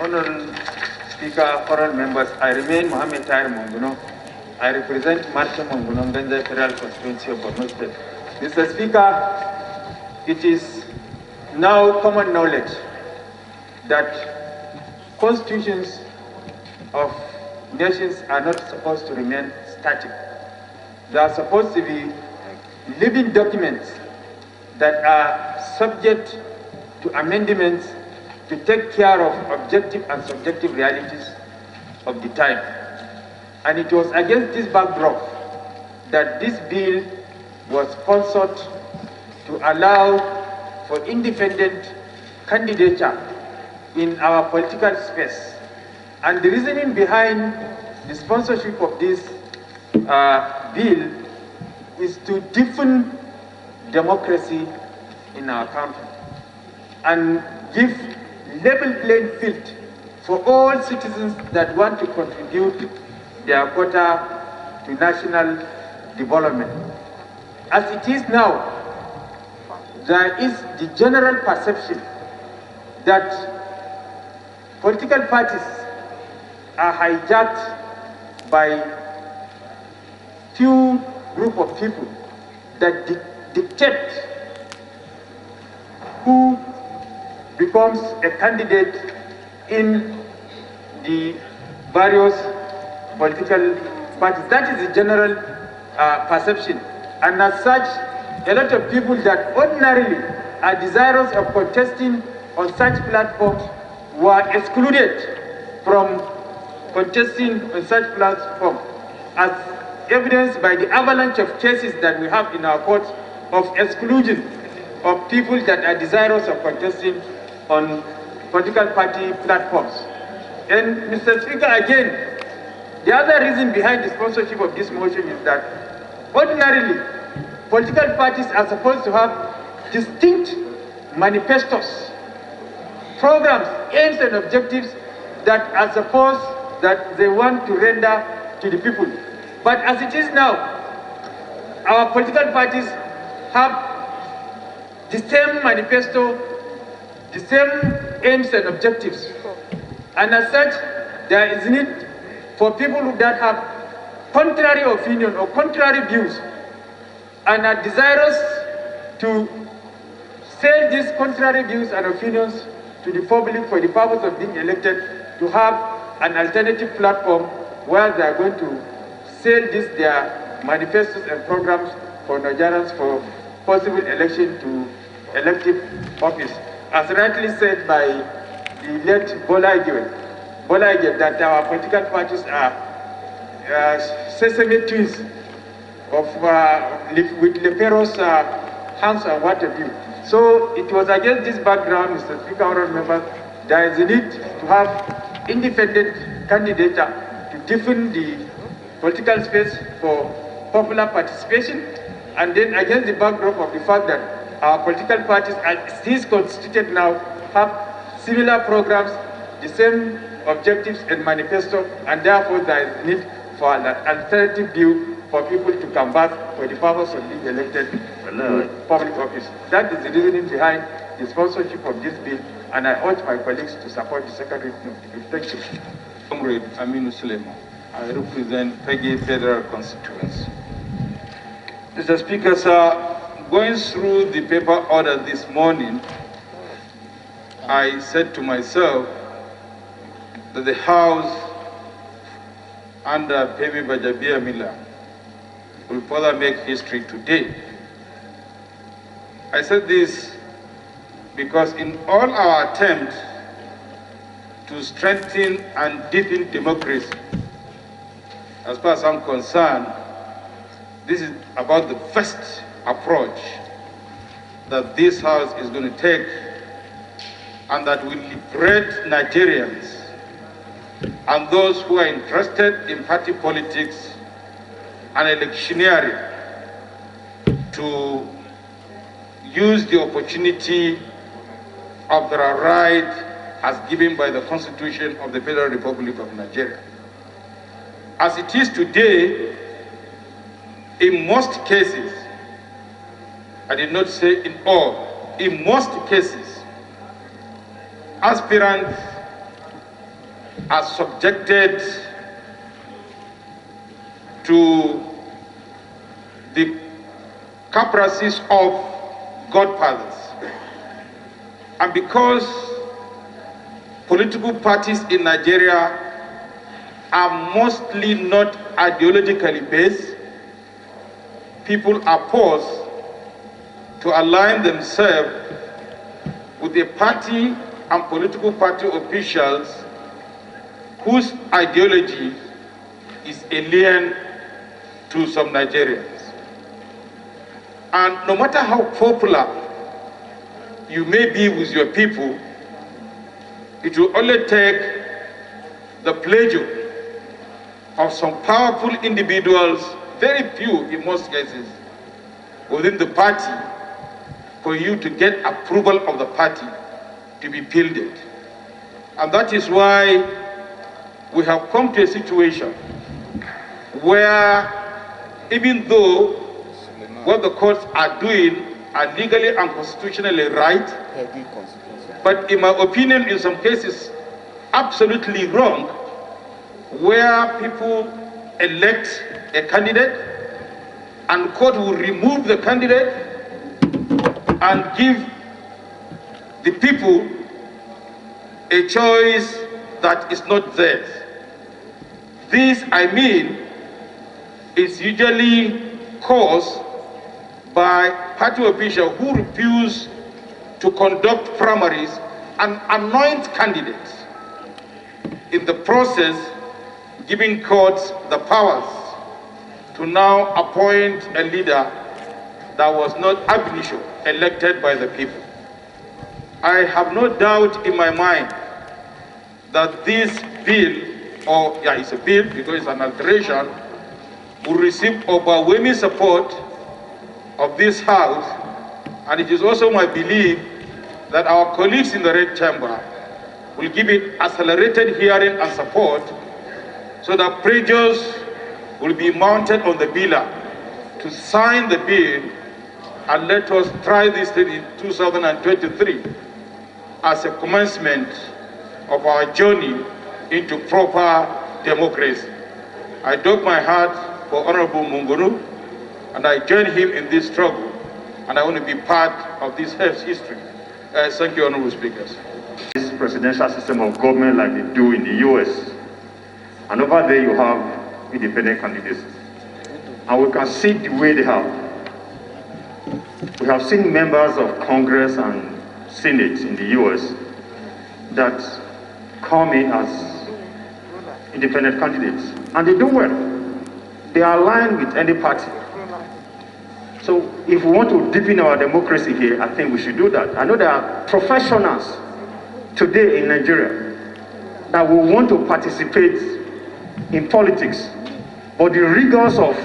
Honorable Speaker, foreign members, I remain Mohammed Tahir Monguno. I represent Marcha Monguno, Ganja Federal Constituency of Borno State. Mr. Speaker, it is now common knowledge that constitutions of nations are not supposed to remain static. They are supposed to be living documents that are subject to amendments to take care of objective and subjective realities of the time. And it was against this backdrop that this bill was sponsored to allow for independent candidature in our political space. And the reasoning behind the sponsorship of this bill is to deepen democracy in our country and give level playing field for all citizens that want to contribute their quota to national development. As it is now, there is the general perception that political parties are hijacked by few group of people that dictate who becomes a candidate in the various political parties. That is the general perception. And as such, a lot of people that ordinarily are desirous of contesting on such platforms were excluded from contesting on such platforms, as evidenced by the avalanche of cases that we have in our courts of exclusion of people that are desirous of contesting on political party platforms. And Mr. Speaker, again, the other reason behind the sponsorship of this motion is that ordinarily, political parties are supposed to have distinct manifestos, programs, aims and objectives that are supposed that they want to render to the people. But as it is now, our political parties have the same manifesto, the same aims and objectives. And as such, there is need for people that have contrary opinion or contrary views and are desirous to sell these contrary views and opinions to the public for the purpose of being elected, to have an alternative platform where they are going to sell their manifestos and programs for Nigerians for possible election to elective office. As rightly said by the late Bola Ige, that our political parties are sesame trees with leprous hands and what have you. So it was against this background, Mr. Speaker, honorable members, there is a need to have independent candidature to deepen the political space for popular participation, and then against the backdrop of the fact that our political parties, as it is constituted now, have similar programs, the same objectives and manifesto, and therefore there is need for an alternative view for people to canvass for the purpose of being elected to public office. That is the reasoning behind the sponsorship of this bill, and I urge my colleagues to support the second reading of the bill. Thank you. Comrade Aminu Suleiman. I represent Peggy Federal Constituency. Mr. Speaker, sir, going through the paper order this morning, I said to myself that the House under Femi Gbajabiamila will further make history today. I said this because in all our attempts to strengthen and deepen democracy, as far as I'm concerned, this is about the first approach that this House is going to take, and that will liberate Nigerians and those who are interested in party politics and electioneering to use the opportunity of their right as given by the Constitution of the Federal Republic of Nigeria. As it is today, in most cases, I did not say in all, in most cases, aspirants are subjected to the caprices of godfathers. And because political parties in Nigeria are mostly not ideologically based, people are forced to align themselves with a party and political party officials whose ideology is alien to some Nigerians. And no matter how popular you may be with your people, it will only take the pleasure of some powerful individuals, very few in most cases, within the party, for you to get approval of the party to be fielded. And that is why we have come to a situation where even though what the courts are doing are legally and constitutionally right, but in my opinion, in some cases, absolutely wrong, where people elect a candidate and court will remove the candidate and give the people a choice that is not theirs. This, I mean, is usually caused by party officials who refuse to conduct primaries and anoint candidates, in the process giving courts the powers to now appoint a leader that was not ab initio elected by the people. I have no doubt in my mind that this bill, or yeah, it's a bill because it's an alteration, will receive overwhelming support of this House, and it is also my belief that our colleagues in the Red Chamber will give it accelerated hearing and support so that pressures will be mounted on the biller to sign the bill and let us try this thing in 2023 as a commencement of our journey into proper democracy. I dug my heart for Honorable Mungunu, and I join him in this struggle, and I want to be part of this history. Thank you, Honorable Speakers. This presidential system of government like they do in the US, and over there you have independent candidates, and we can see the way they have. We have seen members of Congress and Senate in the US that come in as independent candidates, and they do well. They are aligned with any party. So if we want to deepen our democracy here, I think we should do that. I know there are professionals today in Nigeria that will want to participate in politics, but the rigors of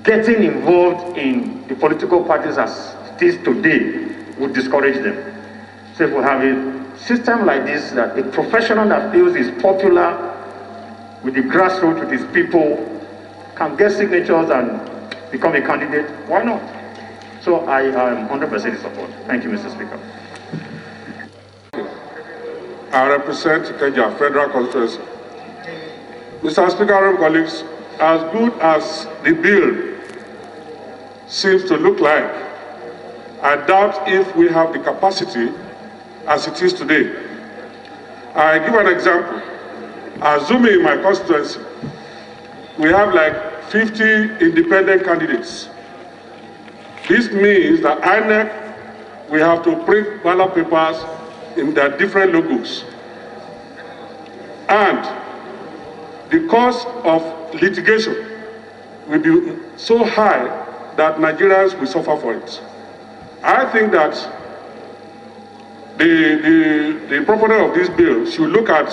getting involved in the political parties as it is today would discourage them. So if we have a system like this, that a professional that feels is popular with the grassroots, with his people, can get signatures and become a candidate, why not? So I am 100% in support. Thank you, Mr. Speaker. I represent Kenya Federal Constituency. Mr. Speaker, honorable colleagues, as good as the bill seems to look like, I doubt if we have the capacity as it is today. I give an example. Assuming in my constituency, we have like 50 independent candidates. This means that INEC, we have to print ballot papers in their different logos. And the cost of litigation will be so high that Nigerians will suffer for it. I think that the proponent of this bill should look at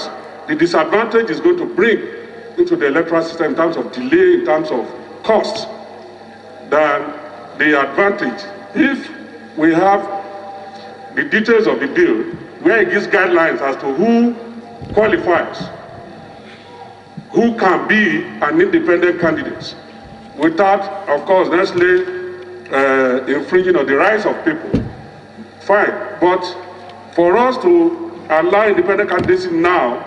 the disadvantage it's going to bring into the electoral system in terms of delay, in terms of cost, than the advantage. If we have the details of the bill, where it gives guidelines as to who qualifies, who can be an independent candidate, without, of course, necessarily infringing on the rights of people, fine. But for us to allow independent candidacy now,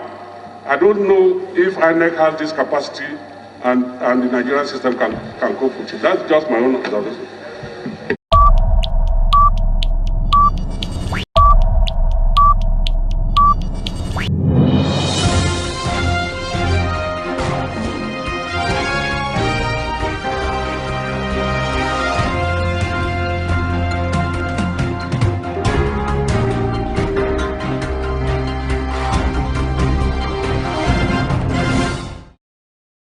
I don't know if INEC has this capacity and the Nigerian system can cope with it. That's just my own observation.